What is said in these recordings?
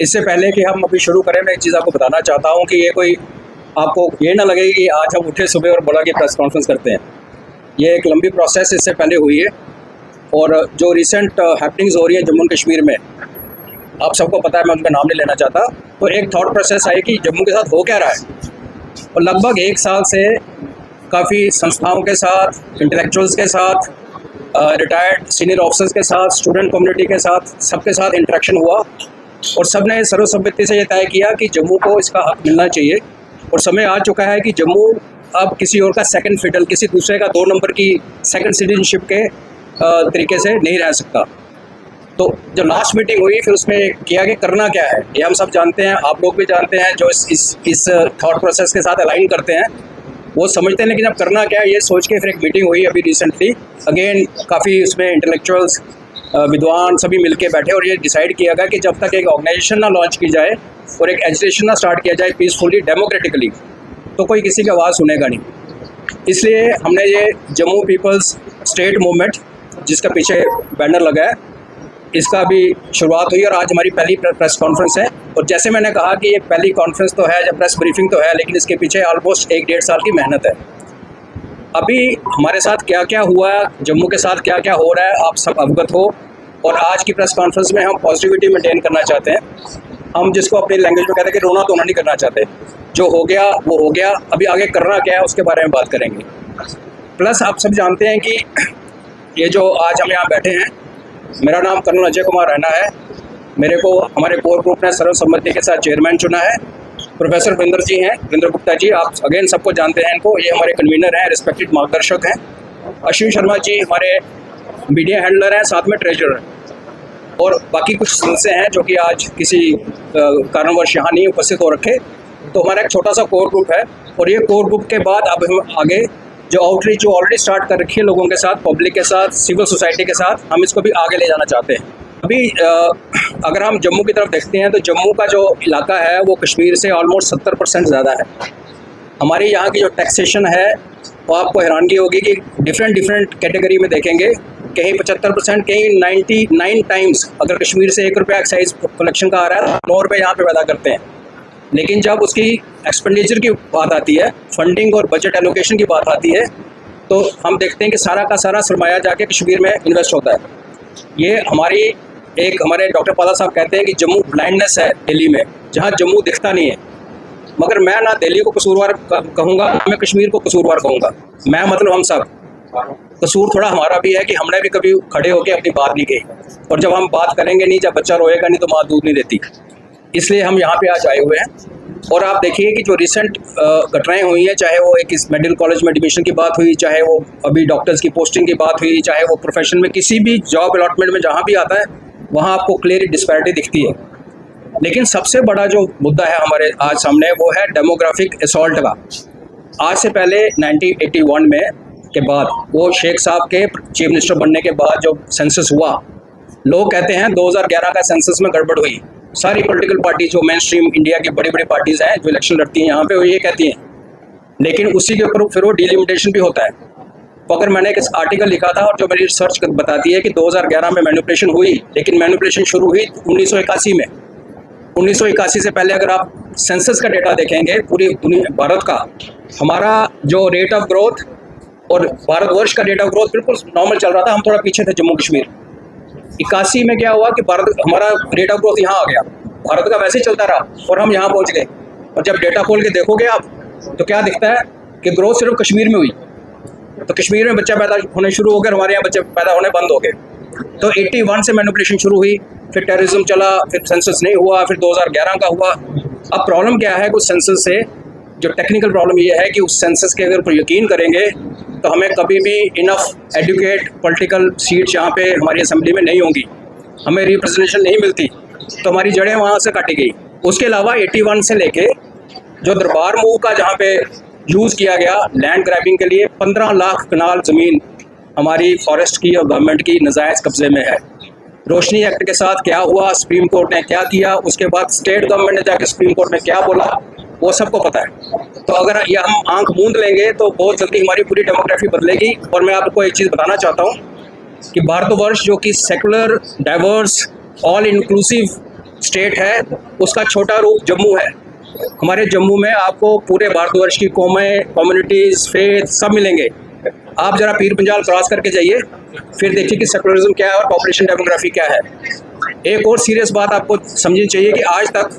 इससे पहले कि हम अभी शुरू करें, मैं एक चीज़ आपको बताना चाहता हूँ कि ये कोई आपको ये ना लगे कि आज हम उठे सुबह और बोला कि प्रेस कॉन्फ्रेंस करते हैं। ये एक लंबी प्रोसेस इससे पहले हुई है और जो रिसेंट हैपनिंग्स हो रही हैं जम्मू कश्मीर में, आप सबको पता है, मैं उनका नाम नहीं लेना चाहता। तो एक थॉट प्रोसेस आई कि जम्मू के साथ हो क्या रहा है, और लगभग 1 साल से काफ़ी संस्थाओं के साथ, इंटेलेक्चुअल्स के साथ, रिटायर्ड सीनियर ऑफिसर्स के साथ, स्टूडेंट कम्युनिटी के साथ, सबके साथ इंटरेक्शन हुआ और सब ने सर्वसम्मति से ये तय किया कि जम्मू को इसका हक मिलना चाहिए। और समय आ चुका है कि जम्मू अब किसी और का सेकंड फिडल, किसी दूसरे का 2 नंबर की सेकंड सिटीजनशिप के तरीके से नहीं रह सकता। तो जो लास्ट मीटिंग हुई फिर उसमें किया कि करना क्या है, ये हम सब जानते हैं, आप लोग भी जानते हैं जो इस थॉट प्रोसेस के साथ अलाइन करते हैं, वो समझते हैं। लेकिन अब करना क्या है ये सोच के फिर एक मीटिंग हुई अभी रिसेंटली, अगेन काफ़ी उसमें इंटेलेक्चुअल्स, विद्वान सभी मिलके बैठे और ये डिसाइड किया गया कि जब तक एक ऑर्गेनाइजेशन ना लॉन्च की जाए और एक एजिटेशन ना स्टार्ट किया जाए पीसफुली, डेमोक्रेटिकली, तो कोई किसी की आवाज़ सुनेगा नहीं। इसलिए हमने ये जम्मू पीपल्स स्टेट मूवमेंट, जिसका पीछे बैनर लगा है, इसका भी शुरुआत हुई और आज हमारी पहली प्रेस कॉन्फ्रेंस है। और जैसे मैंने कहा कि ये पहली कॉन्फ्रेंस तो है, जब प्रेस ब्रीफिंग तो है, लेकिन इसके पीछे ऑलमोस्ट 1-1.5 साल की मेहनत है। अभी हमारे साथ क्या क्या हुआ, जम्मू के साथ क्या क्या हो रहा है, आप सब अवगत हो। और आज की प्रेस कॉन्फ्रेंस में हम पॉजिटिविटी मेंटेन करना चाहते हैं। हम जिसको अपनी लैंग्वेज में कहते हैं कि रोना धोना नहीं करना चाहते। जो हो गया वो हो गया, अभी आगे करना क्या है उसके बारे में बात करेंगे। प्लस आप सब जानते हैं कि ये जो आज हम यहाँ बैठे हैं, मेरा नाम कर्नल अजय कुमार रैना है। मेरे को हमारे कोर ग्रुप ने सर्वसम्मति के साथ चेयरमैन चुना है। प्रोफेसर वरिंदर जी हैं, वरिंदर गुप्ता जी, आप अगेन सबको जानते हैं इनको, ये हमारे कन्वीनर हैं, रिस्पेक्टेड मार्गदर्शक हैं। अश्विन शर्मा जी हमारे मीडिया हैंडलर हैं, साथ में ट्रेजरर हैं। और बाकी कुछ सदस्य हैं जो कि आज किसी कारणवश यहाँ नहीं उपस्थित हो रखे। तो हमारा एक छोटा सा कोर ग्रुप है और ये कोर ग्रुप के बाद अब हम आगे जो आउटरीच जो ऑलरेडी स्टार्ट कर रखी है लोगों के साथ, पब्लिक के साथ, सिविल सोसाइटी के साथ, हम इसको भी आगे ले जाना चाहते हैं। अभी अगर हम जम्मू की तरफ देखते हैं तो जम्मू का जो इलाका है वो कश्मीर से ऑलमोस्ट 70% ज़्यादा है। हमारी यहाँ की जो टैक्सेशन है वो आपको हैरानगी होगी कि डिफरेंट कैटेगरी में देखेंगे, कहीं 75%, कहीं 99 टाइम्स। अगर कश्मीर से 1 रुपया एक्साइज कलेक्शन का आ रहा है, 9 रुपये यहाँ पे पैदा करते हैं। लेकिन जब उसकी एक्सपेंडिचर की बात आती है, फंडिंग और बजट एलोकेशन की बात आती है, तो हम देखते हैं कि सारा का सारा सरमाया जाके कश्मीर में इन्वेस्ट होता है। ये हमारे डॉक्टर पाला साहब कहते हैं कि जम्मू ब्लाइंडनेस है दिल्ली में, जहाँ जम्मू दिखता नहीं है। मगर मैं ना दिल्ली को कसूरवार कहूँगा, मैं कश्मीर को कसूरवार कहूँगा। मैं मतलब हम सब, कसूर थोड़ा हमारा भी है कि हमने भी कभी खड़े होकर अपनी बात नहीं कही। और जब हम बात करेंगे नहीं, जब बच्चा रोएगा नहीं तो माँ दूध नहीं देती। इसलिए हम यहाँ पे आज आए हुए हैं। और आप देखिए कि जो रिसेंट घटनाएं हुई हैं, चाहे वो एक इस मेडिकल कॉलेज में एडमिशन की बात हुई, चाहे वो अभी डॉक्टर्स की पोस्टिंग की बात हुई, चाहे वो प्रोफेशन में किसी भी जॉब अलॉटमेंट में जहाँ भी आता है, वहाँ आपको क्लियर डिस्पैरिटी दिखती है। लेकिन सबसे बड़ा जो मुद्दा है हमारे आज सामने, वो है डेमोग्राफिक असॉल्ट का। आज से पहले 1981 में के बाद, वो शेख साहब के चीफ मिनिस्टर बनने के बाद जो सेंसस हुआ, लोग कहते हैं 2011 का सेंसस में गड़बड़ हुई। सारी पॉलिटिकल पार्टी जो मेन स्ट्रीम इंडिया की बड़ी बड़ी पार्टीज़ हैं जो इलेक्शन लड़ती हैं यहाँ पे, वो ये कहती हैं। लेकिन उसी के ऊपर फिर वो डिलिमिटेशन भी होता है। तो अगर मैंने एक आर्टिकल लिखा था और जो मेरी रिसर्च बताती है कि 2011 में मैनिपुलेशन हुई, लेकिन मैनिपुलेशन शुरू हुई 1981 में। 1981 से पहले अगर आप सेंसस का डेटा देखेंगे पूरी दुनिया भारत का, हमारा जो रेट ऑफ ग्रोथ और भारतवर्ष का रेट ऑफ ग्रोथ बिल्कुल नॉर्मल चल रहा था। हम थोड़ा पीछे थे जम्मू कश्मीर। 81 में क्या हुआ कि हमारा रेट ऑफ ग्रोथ यहाँ आ गया, भारत का वैसे ही चलता रहा और हम यहाँ पहुँच गए। और जब डेटा खोल के देखोगे आप तो क्या दिखता है कि ग्रोथ सिर्फ कश्मीर में हुई। तो कश्मीर में बच्चा पैदा होने शुरू हो गए, हमारे यहाँ बच्चे पैदा होने बंद हो गए। तो 81 से मैनिपुलेशन शुरू हुई, फिर टेररिज्म चला, फिर सेंसस नहीं हुआ, फिर 2011 का हुआ। अब प्रॉब्लम क्या है, कुछ सेंसस से जो टेक्निकल प्रॉब्लम ये है कि उस सेंसस के अगर यकीन करेंगे तो हमें कभी भी इनफ एडुकेट पॉलिटिकल सीट्स यहाँ पे हमारी असेंबली में नहीं होंगी, हमें रिप्रेजेंटेशन नहीं मिलती, तो हमारी जड़ें वहाँ से काटी गई। उसके अलावा 81 से लेके जो दरबार मूव का जहाँ पे यूज़ किया गया लैंड ग्रैबिंग के लिए, 15 लाख कनाल ज़मीन हमारी फॉरेस्ट की और गवर्नमेंट की नजायज़ कब्जे में है। रोशनी एक्ट के साथ क्या हुआ, सुप्रीम कोर्ट ने क्या किया, उसके बाद स्टेट गवर्नमेंट ने जाके सुप्रीम कोर्ट में क्या बोला, वो सबको पता है। तो अगर ये हम आंख मूंद लेंगे तो बहुत जल्दी हमारी पूरी डेमोग्राफी बदलेगी। और मैं आपको एक चीज़ बताना चाहता हूँ कि भारतवर्ष जो कि secular, diverse, all inclusive state है उसका छोटा रूप जम्मू है। हमारे जम्मू में आपको पूरे भारतवर्ष की कौमें, कम्युनिटीज़, फेथ सब मिलेंगे। आप ज़रा पीर पंजाल क्रॉस करके जाइए, फिर देखिए कि सेकुलरिज्म क्या है और पॉपुलेशन डेमोग्राफी क्या है। एक और सीरियस बात आपको समझनी चाहिए कि आज तक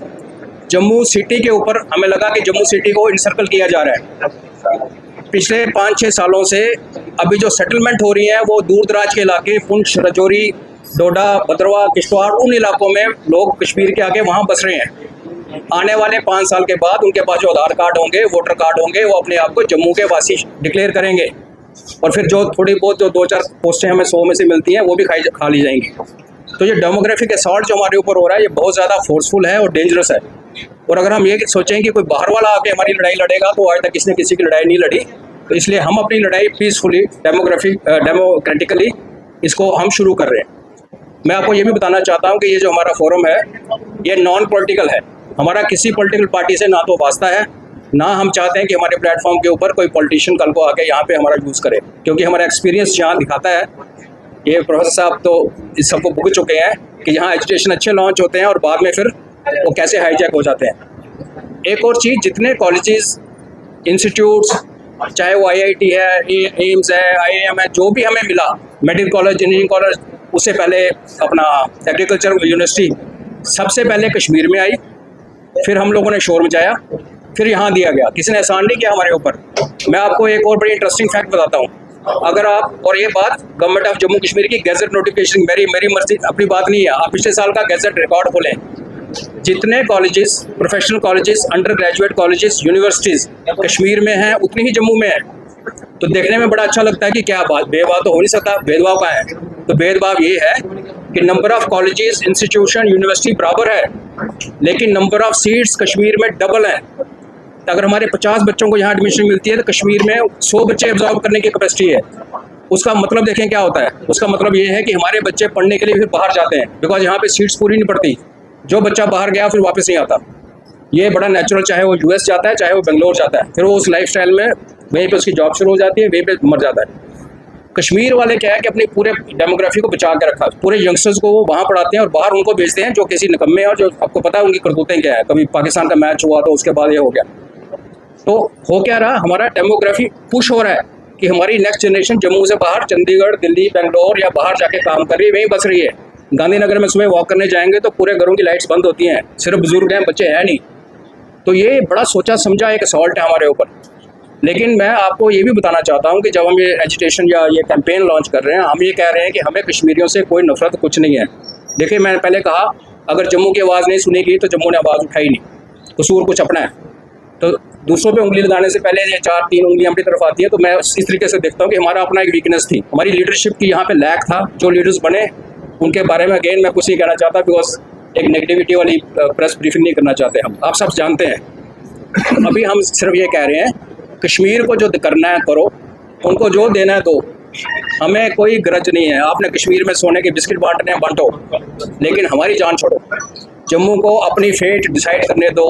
जम्मू सिटी के ऊपर हमें लगा कि जम्मू सिटी को इनसर्कल किया जा रहा है। पिछले 5-6 सालों से अभी जो सेटलमेंट हो रही है वो दूर दराज के इलाके, पुंछ, राजौरी, डोडा, भद्रवाह, किश्तवाड़, उन इलाकों में लोग कश्मीर के आगे वहाँ बस रहे हैं। आने वाले 5 साल के बाद उनके पास जो आधार कार्ड होंगे, वोटर कार्ड होंगे, वो अपने आप को जम्मू के वासी डिक्लेयर करेंगे और फिर जो थोड़ी बहुत जो 2-4 पोस्टें हमें 100 में से मिलती हैं वो भी खा ली जाएंगी। तो ये डेमोग्राफिक असॉल्ट जो हमारे ऊपर हो रहा है ये बहुत ज़्यादा फोर्सफुल है और डेंजरस है। और अगर हम ये सोचें कि कोई बाहर वाला आके हमारी लड़ाई लड़ेगा तो आज तक किसी ने किसी की लड़ाई नहीं लड़ी। तो इसलिए हम अपनी लड़ाई पीसफुली, डेमोक्रेटिकली इसको हम शुरू कर रहे हैं। मैं आपको ये भी बताना चाहता हूँ कि ये जो हमारा फोरम है ये नॉन पॉलिटिकल है। हमारा किसी पॉलिटिकल पार्टी से ना तो वास्ता है, ना हम चाहते हैं कि हमारे प्लेटफॉर्म के ऊपर कोई पॉलिटिशियन कल को आके यहाँ पे हमारा यूज़ करे, क्योंकि हमारा एक्सपीरियंस यहाँ दिखाता है, ये प्रोफेसर साहब तो इस सबको भुग चुके हैं कि यहाँ एजुकेशन अच्छे लॉन्च होते हैं और बाद में फिर वो कैसे हाईजैक हो जाते हैं। एक और चीज़, जितने कॉलेजेस, इंस्टीट्यूट्स, चाहे वो IIT है, एम्स है, IIM है, जो भी हमें मिला, मेडिकल कॉलेज, इंजीनियरिंग कॉलेज, उससे पहले अपना एग्रीकल्चर यूनिवर्सिटी, सबसे पहले कश्मीर में आई, फिर हम लोगों ने शोर मचाया, फिर यहाँ दिया गया। किसी ने एहसान नहीं किया हमारे ऊपर। मैं आपको एक और बड़ी इंटरेस्टिंग फैक्ट बताता हूँ। अगर आप, और ये बात गवर्नमेंट ऑफ जम्मू कश्मीर की गैजेट नोटिफिकेशन, मेरी मर्जी अपनी बात नहीं है, आप पिछले साल का गैजेट रिकॉर्ड खोलें, जितने colleges, professional colleges, under graduate colleges, universities Kashmir में हैं उतनी ही जम्मू में है। तो देखने में बड़ा अच्छा लगता है कि क्या बात, भेदभाव तो हो नहीं सकता, भेदभाव का है। तो भेदभाव ये है कि number of colleges, institution, university बराबर है, लेकिन नंबर ऑफ सीट्स कश्मीर में डबल है। तो अगर हमारे 50 बच्चों को यहाँ एडमिशन मिलती है तो कश्मीर में 100 बच्चे एब्जॉर्ब करने की कैपेसिटी है। उसका मतलब देखें क्या होता है। उसका मतलब ये है कि हमारे बच्चे पढ़ने के लिए फिर बाहर जाते हैं, बिकॉज यहाँ पे सीट्स पूरी नहीं पड़ती। जो बच्चा बाहर गया फिर वापस नहीं आता। ये बड़ा नेचुरल, चाहे वो US जाता है, चाहे वो बेंगलोर जाता है, फिर वो उस लाइफस्टाइल में वहीं पे उसकी जॉब शुरू हो जाती है, वहीं पे मर जाता है। कश्मीर वाले क्या है कि अपनी पूरे डेमोग्राफी को बचा के रखा, पूरे यंगस्टर्स को वो वहाँ पढ़ाते हैं और बाहर उनको भेजते हैं जो किसी निकम्मे हैं और जो आपको पता है उनकी करतूतें क्या है। कभी पाकिस्तान का मैच हुआ तो उसके बाद ये हो गया। तो हो क्या रहा, हमारा डेमोग्राफी पुश हो रहा है कि हमारी नेक्स्ट जनरेशन जम्मू से बाहर चंडीगढ़, दिल्ली, बेंगलोर या बाहर जाके काम कर रही है, वहीं बस रही है। गांधीनगर में सुबह वॉक करने जाएंगे तो पूरे घरों की लाइट्स बंद होती हैं, सिर्फ बुजुर्ग हैं, बच्चे हैं नहीं। तो ये बड़ा सोचा समझा एक असॉल्ट है हमारे ऊपर। लेकिन मैं आपको ये भी बताना चाहता हूँ कि जब हम ये एजिटेशन या ये कैंपेन लॉन्च कर रहे हैं, हम ये कह रहे हैं कि हमें कश्मीरियों से कोई नफरत कुछ नहीं है। देखिए, मैंने पहले कहा अगर जम्मू की आवाज़ नहीं सुनेगी तो जम्मू ने आवाज़ उठाई नहीं, कसूर कुछ अपना है। तो दूसरों पे उंगली लगाने से पहले ये 4-3 उंगलियां अपनी तरफ आती है। तो मैं इस तरीके से देखता हूँ कि हमारा अपना एक वीकनेस थी, हमारी लीडरशिप की यहाँ पे लैक था। जो लीडर्स बने उनके बारे में अगेन मैं कुछ नहीं कहना चाहता, बिकॉज एक नेगेटिविटी वाली प्रेस ब्रीफिंग नहीं करना चाहते हम, आप सब जानते हैं। अभी हम सिर्फ ये कह रहे हैं कश्मीर को जो करना है करो, उनको जो देना है दो, हमें कोई गरज नहीं है। आपने कश्मीर में सोने के बिस्किट बांटने हैं बांटो, लेकिन हमारी जान छोड़ो। जम्मू को अपनी फेट डिसाइड करने दो।